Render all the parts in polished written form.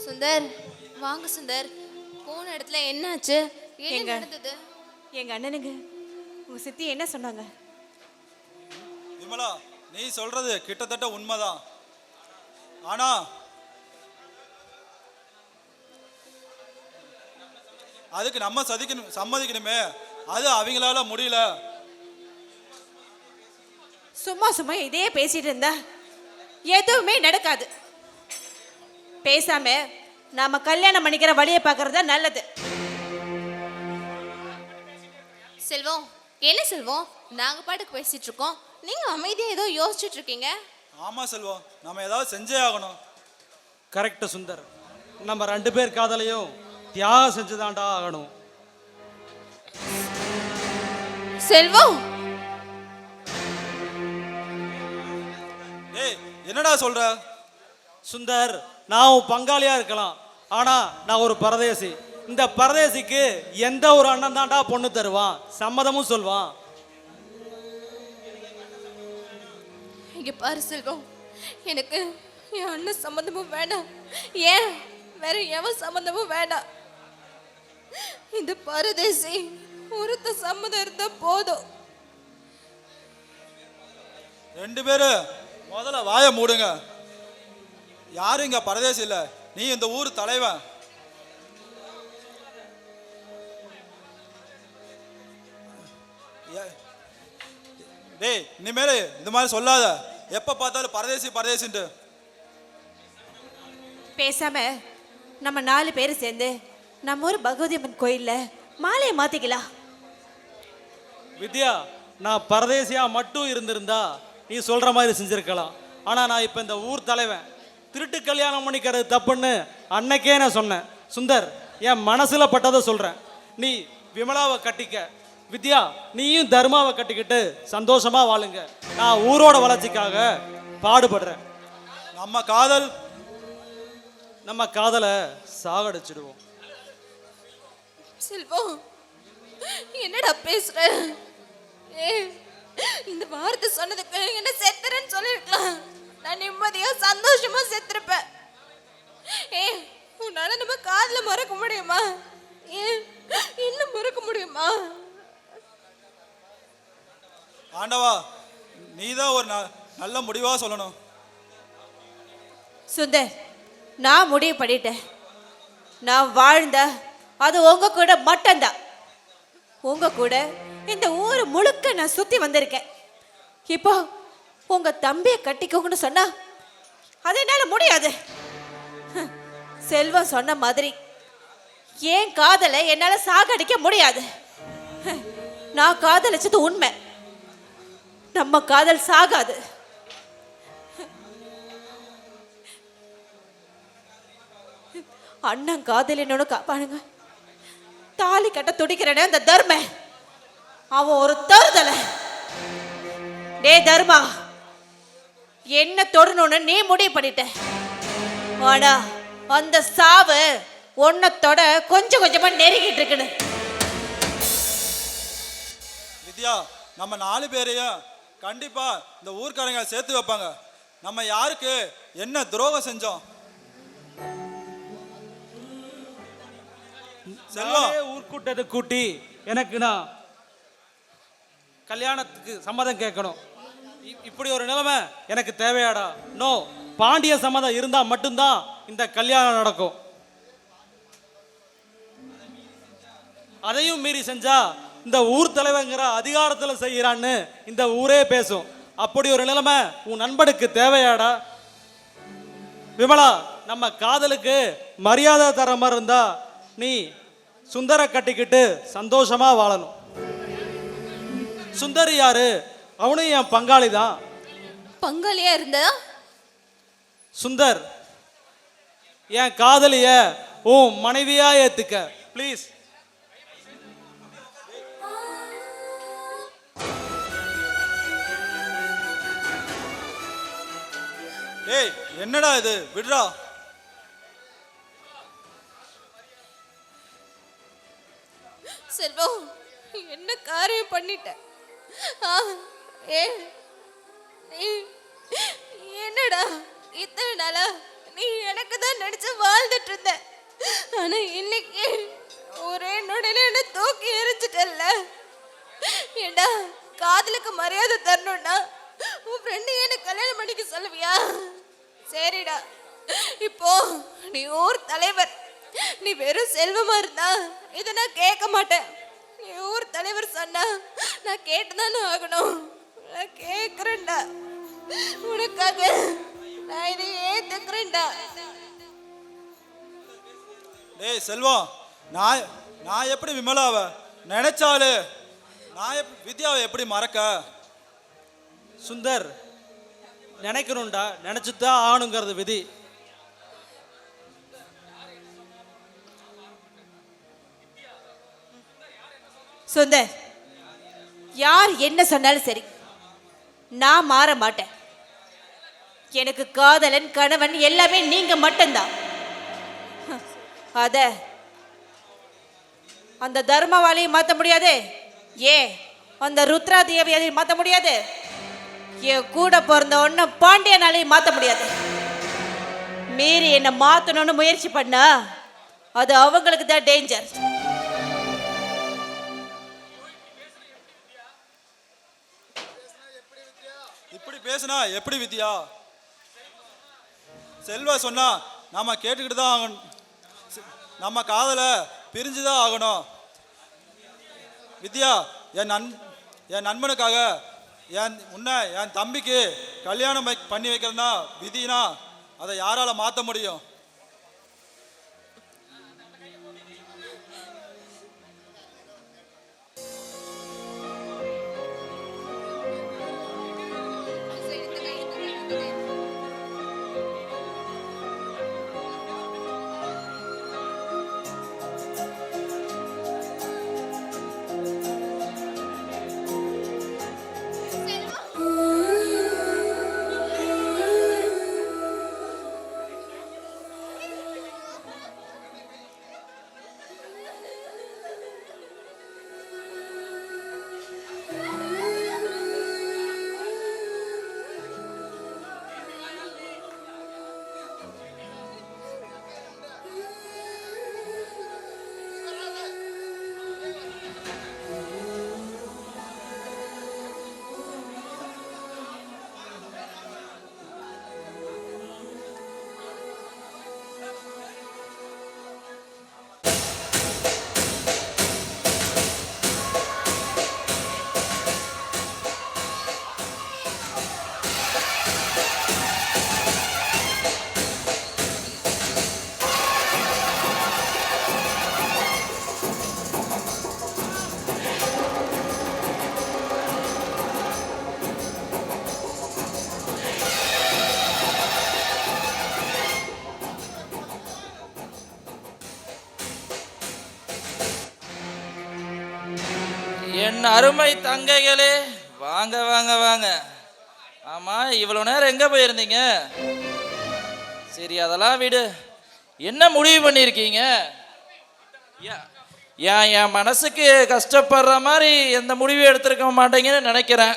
சுந்தர், வாங்க சுந்தர். போன இடத்துல என்னாச்சு? என்ன நடந்தது? எங்க அண்ணனுங்க உங்க சித்தி என்ன சொன்னாங்க? விமலா, நீ சொல்றது கிட்டத்தட்ட உண்மைதான். ஆனா அதுக்கு நம்ம சம்மதிக்கணுமே. அது அவங்களால முடியல. சும்மா சும்மா இதே பேசிட்டு இருந்தா எதுவுமே நடக்காது. பேசாம நாம கல்யாணம் பண்ணிக்கிற வழியை பார்க்கறது நல்லது. செல்வம், என்ன செல்வம், நாங்க பாட்டுக்கு பேசிட்டு இருக்கோம், நீங்க அமைதியா ஏதோ யோசிச்சுட்டு இருக்கீங்க. ஆமா செல்வம், நம்ம ஏதாவது செஞ்சே ஆகணும். கரெக்ட் சுந்தர், நம்ம 2 பேர் காதலையும் தியாகம் செஞ்சுதான்டா ஆகணும். செல்வம், ஏய், என்னடா சொல்ற? சுந்தர், நான் உன் பங்காளியா இருக்கலாம், ஆனா நான் ஒரு பரதேசி. இந்த பரதேசிக்கு எந்த ஒரு அண்ணன் தான்டா பொண்ணு தருவான், சம்மதமும் சொல்வான். இங்க பாரு செல்வம், எனக்கு என் அண்ணன் சம்மந்தமும் வேண்டாம், ஏன் வேற எவன் சம்மந்தமும் வேண்டாம். இந்த பரதேசி ஒருத்த சம்மதம் இருந்தா போதும். 2 பேரும் முதல்ல வாயை மூடுங்க. யாரும் இங்க பரதேசி இல்ல, நீ இந்த ஊர் தலைவன். டேய், இனிமேல் இந்த மாதிரி சொல்லாத. எப்ப பார்த்தாலும் பரதேசி பரதேசின்ட்டு. பேசாம நம்ம 4 பேர் சேர்ந்து நம்ம ஊர் பகவதி அம்மன் கோயில்ல மாலையை மாத்திக்கலாம். வித்யா, நான் பரதேசியா மட்டும் இருந்திருந்தா நீ சொல்ற மாதிரி செஞ்சிருக்கலாம். ஆனா நான் இப்ப இந்த ஊர் தலைவன், திருட்டு கல்யாணம் பண்ணிக்கிறது தப்புன்னு அன்னைக்கே நான் சொன்னேன். சுந்தர், என் மனசுல பட்டதை சொல்றேன். நீ விமலாவை கட்டிக்க, வித்யா நீயும் தர்மாவை கட்டிக்கிட்டு சந்தோஷமா வாழுங்க. நான் ஊரோட வளர்ச்சிக்காக பாடுபடுறேன். நம்ம காதலை சாகடிச்சிடுவோம். செல்வம், என்னடா பேசுற? இந்த வார்த்தை சொன்னதுக்கு என்ன செத்துறேன்னு சொல்லிருக்கலாம். நான் நிம்மதியா சந்தோஷமா செத்துருப்பேன். உன்னால நம்ம காதல மறக்க முடியுமா? இன்னும் மறக்க முடியுமா? ஆண்டவா, நீதான் ஒரு நல்ல முடிவா சொல்லணும். சுந்தர், நான் முடிவு பண்ணிட்டேன். நான் வாழ்ந்த அது உங்க கூட மட்டும்தான். உங்க கூட இந்த ஊர் முழுக்க நான் சுத்தி வந்திருக்கேன். இப்போ உங்க தம்பியை கட்டிக்கோங்கன்னு சொன்னா அது என்னால முடியாது. செல்வம் சொன்ன மாதிரி ஏன் காதலை என்னால சாகடிக்க முடியாது. நான் காதலிச்சது உண்மை, நம்ம காதல் சாகாது. அண்ணன் காதல் என்னோட காப்பானுங்க. தாலி கட்ட துடிக்கிறனே அந்த தர்ம, அவன் ஒரு தருதலை. டே தர்மா, என்ன தொடணும்னு நீ முடிவு பண்ணிட்ட. ஆனா அந்த சாவு ஒன்னத்தோட கொஞ்சம் கொஞ்சமா நெருங்கிட்டு இருக்குன்னு. வித்யா, நம்ம 4 பேரையும் கண்டிப்பா இந்த ஊர்க்காரங்க சேர்த்து வைப்பாங்க. நம்ம யாருக்கு என்ன துரோகம் செஞ்சோம்? ஊர்க்கூட்டத்தை கூட்டி எனக்கு நான் கல்யாணத்துக்கு சம்மதம் கேட்கணும். இப்படி ஒரு நிலைமை எனக்கு தேவையாடா? நோ, பாண்டிய சம்மதம் இருந்தா மட்டும்தான் இந்த கல்யாணம் நடக்கும். அதையும் மீறி செஞ்சா இந்த ஊர் தலைவங்கிற அதிகாரத்துல செய்யறான்னு இந்த ஊரே பேசும். அப்படி ஒரு நிலைமை உன் நண்பனுக்கு தேவையாடா? விமலா, நம்ம காதலுக்கு மரியாதை தர மாதிரி இருந்தா நீ சுந்தர கட்டிக்கிட்டு சந்தோஷமா வாழணும். சுந்தர் யாரு? அவனும் என் பங்காளி தான். பங்காளியா இருந்த சுந்தர், என் காதலிய உன் மனைவியா ஏத்துக்க ப்ளீஸ். ஏய், என்னடா இது, விடுறா. செல்வம், என்ன காரியம் பண்ணிட்ட? என்னடா இத்தனை நாளா நீ எனக்கு தான் நினைச்சு வாழ்ந்துட்டு இருந்த. ஆனா இன்னைக்கு ஒரே நொடியில என்ன தூக்கி எரிஞ்சிட்டல்ல. ஏண்டா காதலுக்கு மரியாதை தரணும்னா உன் ஃப்ரெண்டு எனக்கு கல்யாணம் பண்ணிக்க சொல்லுவியா? சரிடா, இப்போ நீ ஊர் தலைவர், நீ வெறும் செல்வமா இருந்தா இதை நான் கேட்க மாட்டேன். நீ ஊர் தலைவர் சொன்னா நான் கேட்டுதானே ஆகணும். நான் கேட்குறேன்டா, உனக்காக நான் இதை ஏத்துக்கிறேன்டா. டேய் செல்வம், நான் நான் எப்படி விமலாவை நினைச்சாலு நான் வித்யாவை எப்படி மறக்க? சுந்தர், நினைக்கணும்டா, நினைச்சுதான் ஆகணுங்கிறது விதி. சுந்தர், யார் என்ன சொன்னாலும் சரி, நான் மாற மாட்டேன். எனக்கு காதலன் கணவன் எல்லாமே நீங்க மட்டும்தான். அத அந்த தர்மவாளியை மாற்ற முடியாது, ஏன் அந்த ருத்ரா தேவியை மாற்ற முடியாது, என் கூட பிறந்த ஒன்று பாண்டியனாலையும் மாற்ற முடியாது. மீறி என்னை மாற்றணும்னு முயற்சி பண்ணா அது அவங்களுக்கு தான் டேஞ்சர். இப்படி பேசுனா எப்படி வித்யா? செல்வ சொன்னா நாம கேட்டுக்கிட்டு தான் ஆகணும். நம்ம காதலை பிரிஞ்சுதான் ஆகணும். வித்யா, என் நண்பனுக்காக என் தம்பிக்கு கல்யாணம் பண்ணி வைக்கிறதுனா விதினா அதை யாரால மாற்ற முடியும்? என் அருமை தங்கைகளே, வாங்க வாங்க வாங்க. ஆமா, இவ்வளவு நேரம் எங்க போயிருந்தீங்க? சரி, அதெல்லாம் விடு. என்ன முடிவு பண்ணியிருக்கீங்க? என் மனசுக்கு கஷ்டப்படுற மாதிரி எந்த முடிவும் எடுத்திருக்க மாட்டேங்கன்னு நினைக்கிறேன்.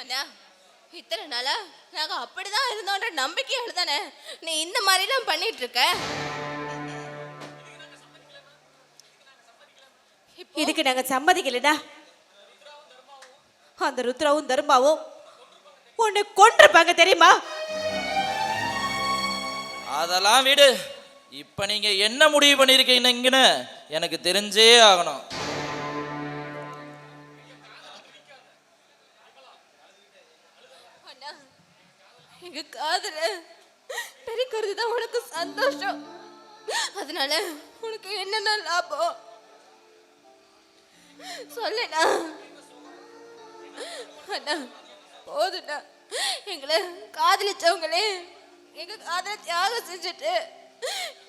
அண்ணா, இத்தனை நாளா நாங்க அப்படிதான் இருந்தோன்ற நம்பிக்கையால தானே நீ இந்த மாதிரிலாம் பண்ணிட்டு இருக்க. இதுக்கு நாங்க சம்மதிக்கலடா. அந்த ருத்ராவும் தர்மாவும் உன்னை கொன்றுப்பாங்க தெரியுமா? அதெல்லாம் விடு. இப்ப நீங்க என்ன முடிவு பண்ணிருக்கீங்கன்னு எனக்கு தெரிஞ்சே ஆகணும். அண்ணா, எங்க காதல பெருக்கிறது தான் உனக்கு சந்தோஷம். அதனால உனக்கு என்னென்ன லாபம் சொல்லுண்ணா. அண்ணா, போதுண்ணா. எங்களை காதலிச்சவங்களே எங்க காதலை தியாகம் செஞ்சுட்டு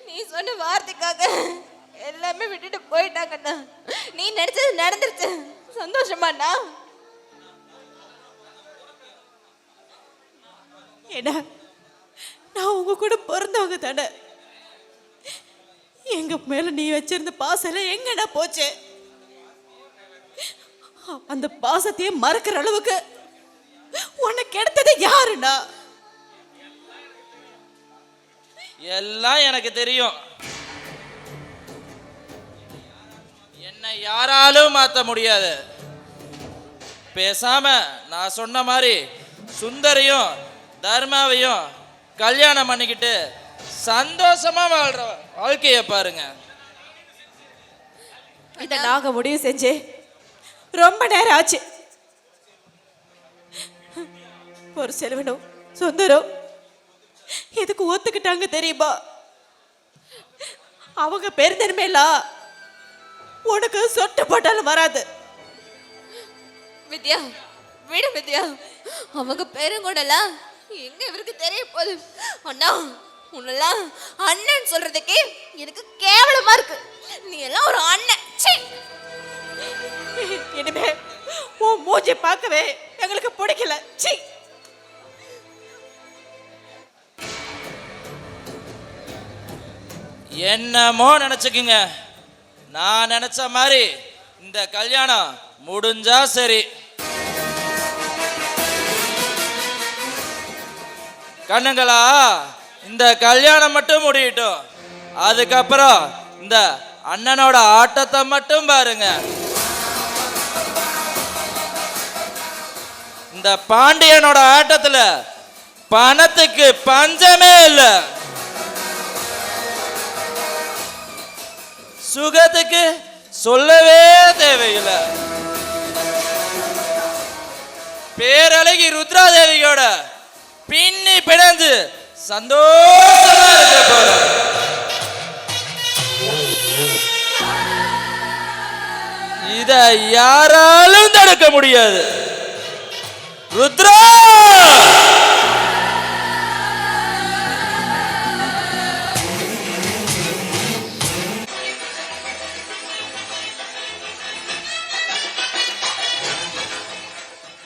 நீ சொன்ன வார்த்தைக்காக எல்லாமே விட்டுட்டு போயிட்டாங்கண்ணா. நீ நினைச்சது நடந்துருச்சு. சந்தோஷமாண்ணா? ஏடா, நான் உங்க கூட பிறந்தவங்க தானே. எங்க மேல நீ வச்சிருந்த பாசம் எங்கடா போச்சு? அந்த பாசத்தையே மறக்கிற அளவுக்கு உன்னை கெடுத்தது யாருண்ணா? எல்லாம் எனக்கு தெரியும். என்னை யாராலும் மாற்ற முடியாது. பேசாம நான் சொன்ன மாதிரி சுந்தரையும் தர்மாவையும் கல்யாணம் பண்ணிக்கிட்டு சந்தோஷமா வாழ்ற வாழ்க்கைய பாருங்க. இதை நாங்க முடிவு செஞ்சு ரொம்ப நேரம் ஆச்சு. ஒரு செல்வனும் சுந்தரம் எதுக்கு ஒத்துக்கிட்டாங்க தெரியுமா? அவங்க பெருந்தன்மையெல்லாம் உனக்கு சொட்டு போட்டாலும் வராது. வித்யா, விடு வித்யா. அவங்க பெருங்கூடலாம் எங்க இவருக்கு தெரிய போகுது. அண்ணா, உன்னெல்லாம் அண்ணன் சொல்றதுக்கே எனக்கு கேவலமா இருக்கு. நீ எல்லாம் ஒரு அண்ணன். சீ. இனிமே உன் மூஞ்சி பார்க்கவே எங்களுக்கு பிடிக்கல. சீ. என்னமோ நினைச்சுக்குங்க. நான் நினைச்ச மாதிரி இந்த கல்யாணம் முடிஞ்சா சரி. கண்ணுங்களா, இந்த கல்யாணம் மட்டும் முடியட்டும். அதுக்கப்புறம் இந்த அண்ணனோட ஆட்டத்தை மட்டும் பாருங்க. இந்த பாண்டியனோட ஆட்டத்துல பணத்துக்கு பஞ்சமே இல்லை. சுகத்துக்கு சொல்லவே தேவையில்லை. பேரழகி ருத்ராதேவியோட பின்னி பிணைந்து சந்தோஷமா இருக்க போறோம். இத யாராலும் தடுக்க முடியாது. ருத்ரா,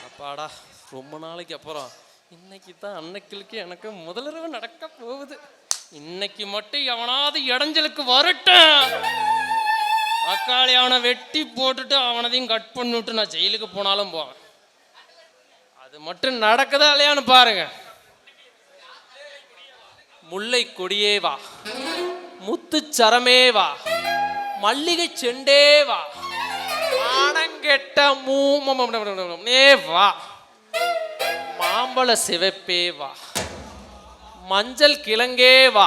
அப்பாடா, ரொம்ப நாளைக்கு அப்புறம் இன்னைக்கு தான் அன்னைக்கு எனக்கு முதலிரவு நடக்க போகுது. இன்னைக்கு மட்டும் எவனாவது இடைஞ்சலுக்கு வரட்டும். அக்காளி அவனை வெட்டி போட்டுட்டு அவனதையும் கட் பண்ணிவிட்டு நான் ஜெயிலுக்கு போனாலும் போவேன். அது மட்டும் நடக்குதா இல்லையான்னு பாருங்க. முல்லை கொடியே வா, முத்துச்சரமே வா, மல்லிகை செண்டே வா, ஆனங்கெட்ட மூமே வா, மாம்பழ சிவப்பே வா, மஞ்சள் கிழங்கே வா,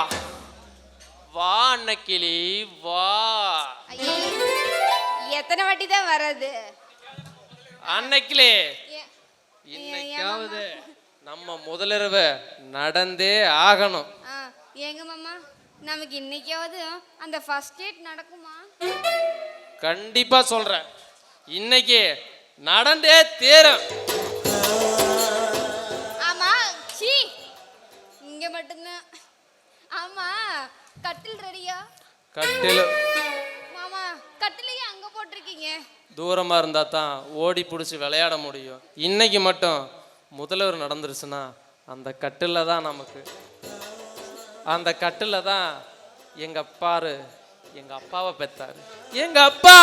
வா அன்னக்கிளி வா. எத்தனை வாட்டி தான் வர்றது? அன்னைக்கிலே இன்னைக்காவது நம்ம முதலிரவு நடந்தே ஆகணும். ஏங்க மாமா, நமக்கு இன்னைக்காவது அந்த ஃபர்ஸ்ட் டேட் நடக்குமா? கண்டிப்பா சொல்றேன், இன்னைக்கு நடந்தே தீரும். ஆமா, சீ, இங்க மட்டும்தான். ஆமா, கட்டில் ரெடியா? கட்டில் மாமா, கட்டிலையே அங்க போட்டிருக்கீங்க. தூரமா இருந்தா தான் ஓடி பிடிச்சி விளையாட முடியும். இன்னைக்கு மட்டும் முதல்வர் நடந்துருச்சுன்னா அந்த கட்டில தான் நமக்கு, அந்த கட்டில தான் எங்க அப்பாரு எங்க அப்பாவை பெத்தாரு, எங்க அப்பா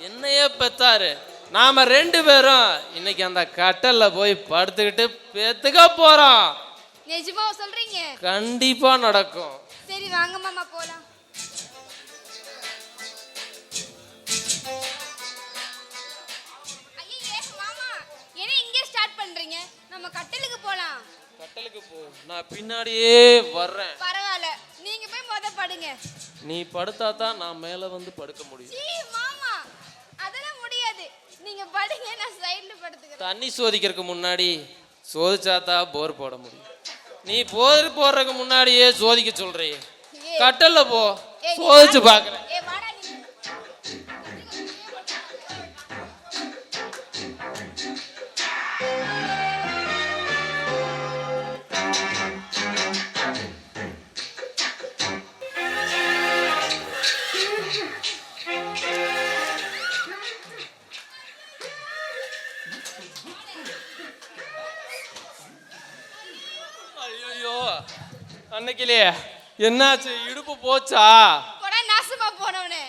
என்னையே பெத்தாரு. நாம ரெண்டு பேரும் இன்னைக்கு அந்த கட்டல்ல போய் படுத்துக்கிட்டு பெத்துக்க போறோம். நிஜமா சொல்றீங்க? கண்டிப்பா நடக்கும். சரி வாங்க மாமா போலாம். ஐயே மாமா, என்ன இங்கே ஸ்டார்ட் பண்றீங்க? நம்ம கட்டலுக்கு போலாம். கட்டலுக்கு போ, நான் பின்னாடியே வர்றேன். பரவாயில்ல, நீங்க போய் முத படுங்க. நீ படுத்தா தான் நான் மேல வந்து படுக்க முடியும். சீ மாமா, அதெல்லாம் முடியாது. நீங்க படுங்க, நான் சைடுல படுத்துக்கிறேன். தண்ணி சோதிக்கிறதுக்கு முன்னாடி சோதிச்சாத்தா போர் போட முடியும். நீ போர் போடுறதுக்கு முன்னாடியே சோதிக்க சொல்றியே. கட்டல்ல போ, சோதிச்சு பாக்குறேன். வாடா நீ. ஐயோ, அன்னைக்கிலே என்னாச்சு? இடுப்பு போச்சா? போடா நாசமா போனவனே,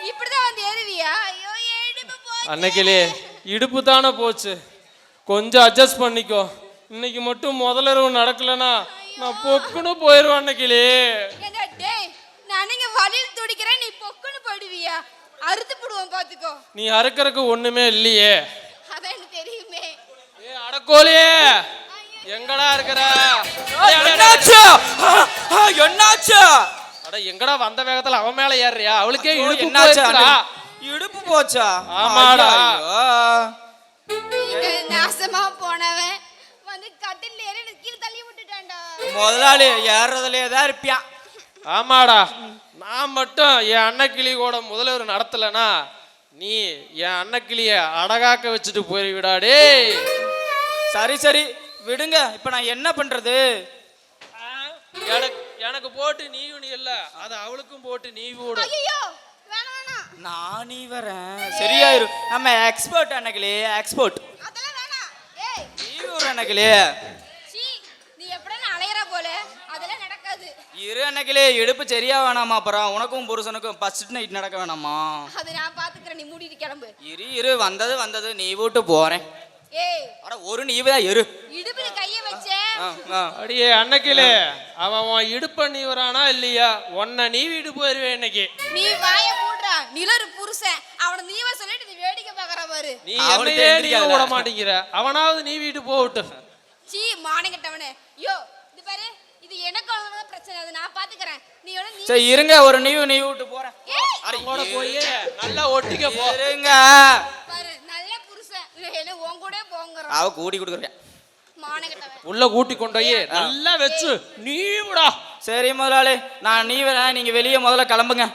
இப்படிதான் வந்து ஏறுவியா? ஐயோ இடுப்பு போச்சு. அன்னைக்கிலே இடுப்பு தானே போச்சு, கொஞ்சம் அட்ஜஸ்ட் பண்ணிக்கோ. இன்னைக்கு மட்டும் முதலிரவு நடக்கலனா நான் பொக்குன்னு போயிருவேன் அன்னைக்கிளி. ஏண்டா டேய் நான் இங்க வலியில் துடிக்கிறேன் நீ பொக்குன்னு போயிடுவியா? அறுத்து போடுவோம் பாத்துக்கோ. நீ அறுக்கறதுக்கு ஒண்ணுமே இல்லையே. அதான் எனக்கு தெரியுமே. ஏ அடக்கோலி எங்கடா இருக்கிற? என்னாச்சு என்னாச்சு? அட எங்கடா வந்த வேகத்துல அவன் மேல ஏறியா? அவளுக்கே இடுப்பு என்னாச்சு? போச்சுடா. இடுப்பு போச்சா? ஆமாடா. இங்க நாசமா போனவன் வந்து கட்டில்ல ஏறி எனக்கு கீழ தள்ளி விட்டுட்டான்டா. முதலாளி ஏறதுலயே தான் இருப்பியான். ஆமாடா. நான் மட்டும் என் அன்னக்கிளி கூட முதல்வர் நடத்தலனா நீ என் அன்னக்கிளிய அடகாக்க வச்சுட்டு போயிருவிடா டேய். சரி சரி விடுங்க. இப்ப நான் என்ன பண்றது? எனக்கு போட்டு நீ இல்ல அது அவளுக்கும் போட்டு நீ போடு. ஐயோ வேணாம் வேணாம். நான் நீ வரேன் சரியாயிரும். நம்ம எக்ஸ்பர்ட் அன்னைக்கிலே எக்ஸ்பர்ட். அதெல்லாம் வேணாம். ஏய் நீ அன்னைக்கிலே சீ நீ எப்படின்னு அலையற போல அதெல்லாம் நடக்காது. இரு அன்னைக்கிலே இடுப்பு சரியா வேணாமா? அப்புறம் உனக்கும் புருஷனுக்கும் ஃபர்ஸ்ட் நைட் நடக்க வேணாமா? அது நான் பாத்துக்கிறேன். நீ மூடிட்டு கிளம்பு. இரு வந்தது நீ விட்டு போறேன். ஏய் அட ஒரு நீதான் இரு. இடுப்புல கைய வச்சே. அடியே அன்னக்கிளே அவன் உன் இடுப்ப நீ வரானா இல்லையா? உன்னை நீ வீடு போயிருவேன் இன்னைக்கு. நீ வாய மூடுறா. நிலரு புருஷன் அவனை நீவ சொல்லிட்டு நீ வேடிக்கை பார்க்கற பாரு. நீ என்னையே நீ விட மாட்டேங்கிற. அவனாவது நீ வீட்டு போகட்டு. சீ மானங்கட்டவனே. யோ இது பாரு இது எனக்கு அவ்வளவுதான் பிரச்சனை. அது நான் பாத்துக்கறேன். நீ நீ சரி இருங்க ஒரு நீ விட்டு போறேன். ஏய் அட போட போய் நல்லா ஒட்டிக்க போ. இருங்க. பாரு நல்ல புருஷன் என்ன உன் கூட போங்கற. அவ கூடி கொடுக்குறேன். மானங்கட்டவன் உள்ள கூட்டி கொண்டு போய் நல்லா வச்சு நீ விடா. சரி முதலாளி நான் நீ வரேன். நீங்க வெளியே முதல்ல கிளம்புங்க.